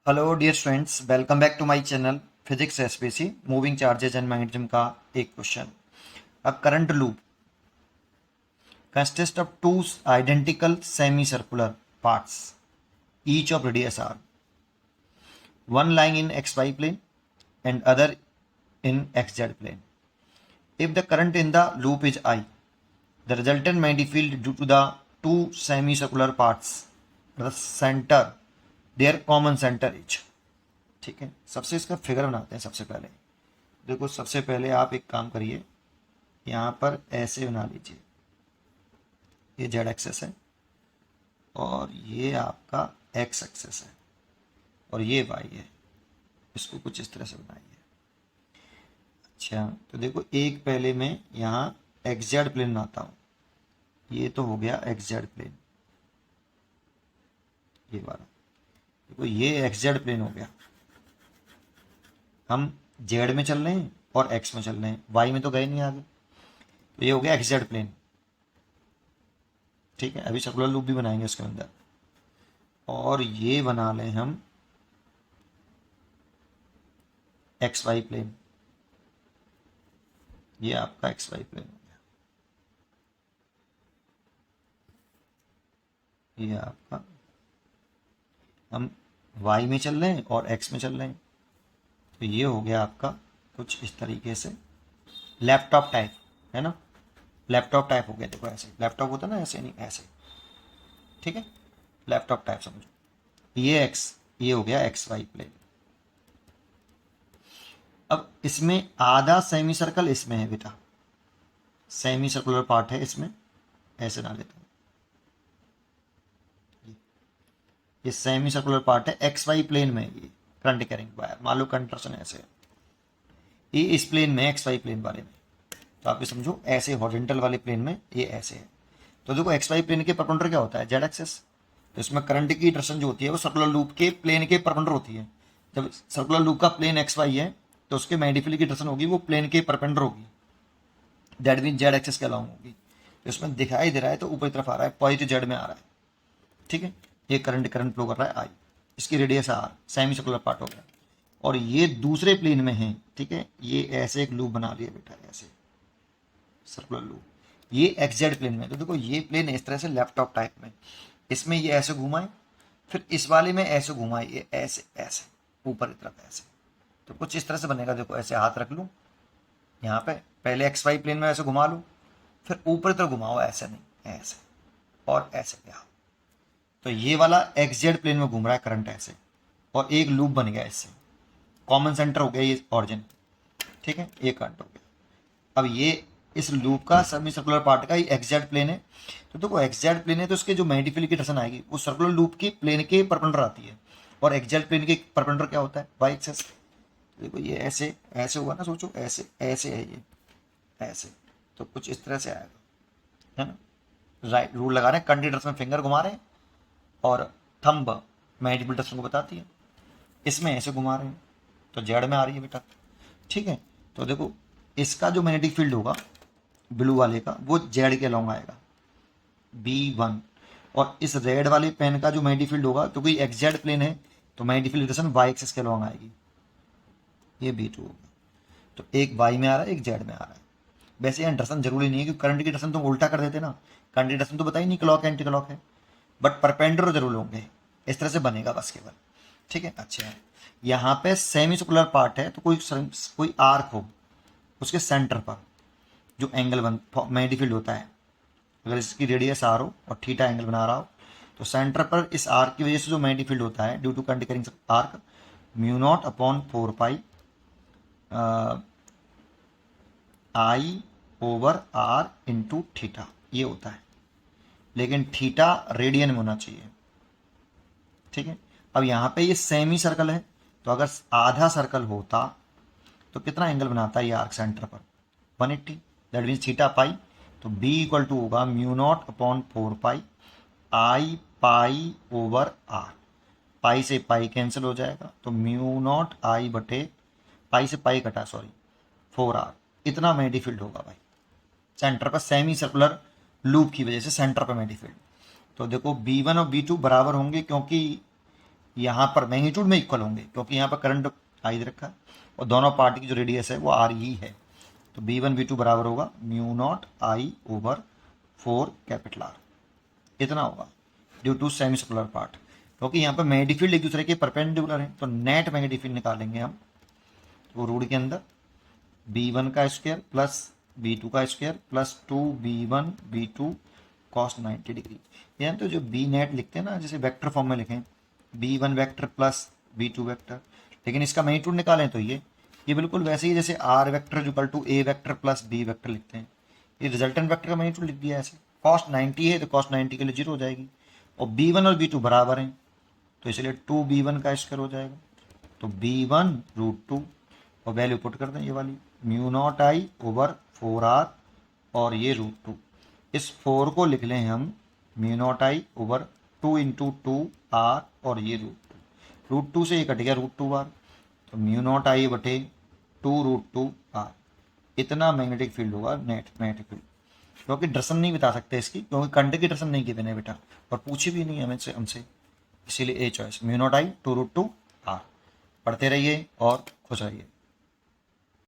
Hello dear students, welcome back to my channel physics SPC moving charges and magnetism का एक question. A current loop consist of two identical semi circular parts each of radius R, one lying in xy plane and other in xz plane. If the current in the loop is I, the resultant magnetic field due to the two semicircular parts, the center, their common center is। ठीक है, सबसे इसका figure बनाते हैं। सबसे पहले देखो, सबसे पहले आप एक काम करिए, यहाँ पर ऐसे बना लीजिए। ये जेड एक्सेस है और ये आपका एक्स एक्सेस है और ये वाई है। इसको कुछ इस तरह से बनाइए। अच्छा, तो देखो, एक पहले मैं यहाँ एक्स जेड प्लेन बनाता हूँ। ये तो हो गया एक्स जेड प्लेन, ये वाला। देखो, ये एक्स जेड प्लेन हो गया। हम जेड में चल रहे हैं और एक्स में चल रहे हैं, वाई में तो गए नहीं आगे। तो ये हो गया एक्स जेड प्लेन। ठीक है, अभी सर्कुलर लूप भी बनाएंगे उसके अंदर। और ये बना लें हम एक्स वाई प्लेन। ये आपका एक्स वाई प्लेन हो गया। ये आपका, हम वाई में चल रहे हैं और एक्स में चल रहे हैं। तो ये हो गया आपका कुछ इस तरीके से लैपटॉप टाइप, है ना। लैपटॉप टाइप हो गया। देखो, ऐसे लैपटॉप होता है ना, ऐसे नहीं, ऐसे। ठीक है, लैपटॉप टाइप समझो। ये एक्स, ये हो गया एक्स वाई प्लेन। अब इसमें आधा सेमी सर्कल इसमें है बेटा, सेमी सर्कुलर पार्ट है इसमें। ऐसे ना लेता हूं, ये सेमी सर्कुलर पार्ट है एक्स वाई प्लेन में। ये करंट कैरिंग वायर, मान लो कंट्रक्शन ऐसे है, ये इस प्लेन में, एक्स वाई प्लेन वाले में। तो आप ये समझो, ऐसे हॉरिजॉन्टल वाले प्लेन में ये ऐसे है। तो देखो, एक्स वाई प्लेन के परपेंडिकुलर क्या होता है, जेड एक्सेस। तो इसमें करंट की डायरेक्शन जो होती है वो सर्कुलर लूप के प्लेन के परपेंडिकुलर होती है। जब सर्कुलर लूप का प्लेन एक्स वाई है तो उसके मैग्नेटिक फील्ड की डायरेक्शन होगी वो प्लेन के परपेंडिकुलर होगी। दैट मीन जेड एक्सेस के अलाउ होगी। तो इसमें दिखाई दे रहा है तो ऊपर तरफ आ रहा है, पॉजिटिव जेड में आ रहा है। ठीक है, ये करंट फ्लो कर रहा है आई। इसकी radius R, semi circular part हो गया। और ये दूसरे प्लेन में है। ठीक है, ये ऐसे एक लूप बना लिया बेटा, ऐसे सर्कुलर लूप। ये एक्स जेड प्लेन में। तो देखो, ये प्लेन इस तरह से लैपटॉप टाइप में, इसमें ये ऐसे घुमाए, फिर इस वाले में ऐसे घुमाए, ये ऐसे ऐसे ऊपर की तरफ ऐसे। तो कुछ इस तरह से बनेगा। देखो, ऐसे हाथ रख लूँ यहाँ पे, पहले एक्स वाई प्लेन में ऐसे घुमा लूँ, फिर ऊपर की तरफ घुमाओ, ऐसे नहीं, ऐसे और ऐसे ले आओ। तो ये वाला एक्स जेड प्लेन में घूम रहा है करंट ऐसे, और एक लूप बन गया इससे। कॉमन सेंटर हो गया ये ऑरिजिन। ठीक है, ये करंट हो गया। अब ये इस लूप का सेमी सर्कुलर पार्ट का एक्स जेड प्लेन है। तो देखो, एक्स जेड प्लेन है तो इसके जो मैग्नेटिक फील्ड की डायरेक्शन आएगी वो सर्कुलर लूप की प्लेन के परपेंडिकुलर आती है। और एक्स जेड प्लेन के परपेंडिकुलर क्या होता है, वाई एक्सेस। देखो, ये ऐसे ऐसे हुआ ना, सोचो ऐसे ऐसे है, ये ऐसे। तो कुछ इस तरह से आएगा, है ना। राइट रूल लगा रहे हैं, कंटिन्यूस में फिंगर घुमा रहे हैं और थंब मैग्नेटिक डायरेक्शन को बताती है। इसमें ऐसे घुमा रहे हैं तो जेड में आ रही है बेटा। ठीक है, तो देखो, इसका जो मैग्नेटिक फील्ड होगा ब्लू वाले का वो जेड के अलोंग आएगा, B1। और इस रेड वाले पेन का जो मैग्नेटिक फील्ड होगा, क्योंकि एक्स जेड प्लेन है तो magnetic field direction Y axis के अलोंग आएगी, ये B2 होगा। तो एक वाई में आ रहा है, एक जेड में आ रहा है। वैसे यहाँ डायरेक्शन जरूरी नहीं है, क्योंकि करंट की डायरेक्शन तुम उल्टा कर देते ना। करंट की डायरेक्शन तो बताई नहीं, क्लॉक एंटी क्लॉक है, बट परपेंडिकुलर जरूर होंगे। इस तरह से बनेगा बस केवल। ठीक है, अच्छा, यहाँ पे सेमी सर्कुलर पार्ट है तो कोई आर्क हो, उसके सेंटर पर जो एंगल मैग्नेटिक फील्ड होता है, अगर इसकी रेडियस आर हो और थीटा एंगल बना रहा हो, तो सेंटर पर इस आर्क की वजह से जो मैग्नेटिक फील्ड होता है due to current carrying arc, mu naught upon 4 pi I over R into theta, ये होता है। लेकिन थीटा रेडियन में होना चाहिए। ठीक है, अब यहाँ पे ये सेमी सर्कल है, तो अगर आधा सर्कल होता तो कितना एंगल बनाता है ये आर्क सेंटर पर, 180। That means theta pi. तो B इक्वल टू होगा mu naught upon 4 pi i pi over r. Pi से पाई कैंसिल हो जाएगा, तो म्यू नॉट आई बटे पाई से पाई कटा, सॉरी, 4R। इतना मैग्नेटिक फील्ड होगा भाई सेंटर पर, सेमी सर्कुलर लूप की वजह से सेंटर पर मैग्नेटिक फील्ड। तो देखो, B1 और B2 बराबर होंगे, क्योंकि यहाँ पर मैग्नीट्यूड में इक्वल होंगे, क्योंकि यहाँ पर करंट आई रखा है और दोनों पार्ट की जो रेडियस है वो आर ही है। तो V1 V2 बराबर होगा mu naught I over 4 capital R, इतना होगा due to semi circular part. क्योंकि यहाँ पर मैग्नेटिक फील्ड एक दूसरे के परपेंडिकुलर है, तो नेट मैग्नेटिक फील्ड निकालेंगे हम। तो रूट के अंदर B1 का स्क्वायर प्लस B2 का square plus 2B1 B2 cos 90 degree. यानी तो जो बी नेट लिखते हैं ना, जैसे वेक्टर फॉर्म में लिखें B1 vector plus B2 vector, लेकिन इसका मैग्नीट्यूड निकालें तो ये बिल्कुल वैसे ही जैसे R vector equal to A vector plus B vector लिखते हैं। ये रिजल्टेंट वेक्टर का मैग्नीट्यूड लिख दिया ऐसे। कॉस 90 है तो कॉस 90 के लिए 0 हो जाएगी, और B1 और B2 बराबर हैं तो इसलिए 2B1 का स्क्वायर हो जाएगा। तो B1 √2 और वैल्यू पुट कर दें ये वाली mu naught I over 4R और ये √2। इस 4 को लिख लें हम mu naught I over 2 into 2R और ये √2 से ये कट गया √2R, तो म्यू नॉट आई बटे 2√2R। इतना मैग्नेटिक फील्ड होगा नेट मैग्नेटिक फील्ड। क्योंकि ड्रेसन नहीं बता सकते इसकी, क्योंकि कंडे की ड्रेसन नहीं गिवन है बेटा और पूछी भी नहीं हमसे, इसीलिए a choice mu naught I 2√2R। पढ़ते रहिए और खुश रहिए।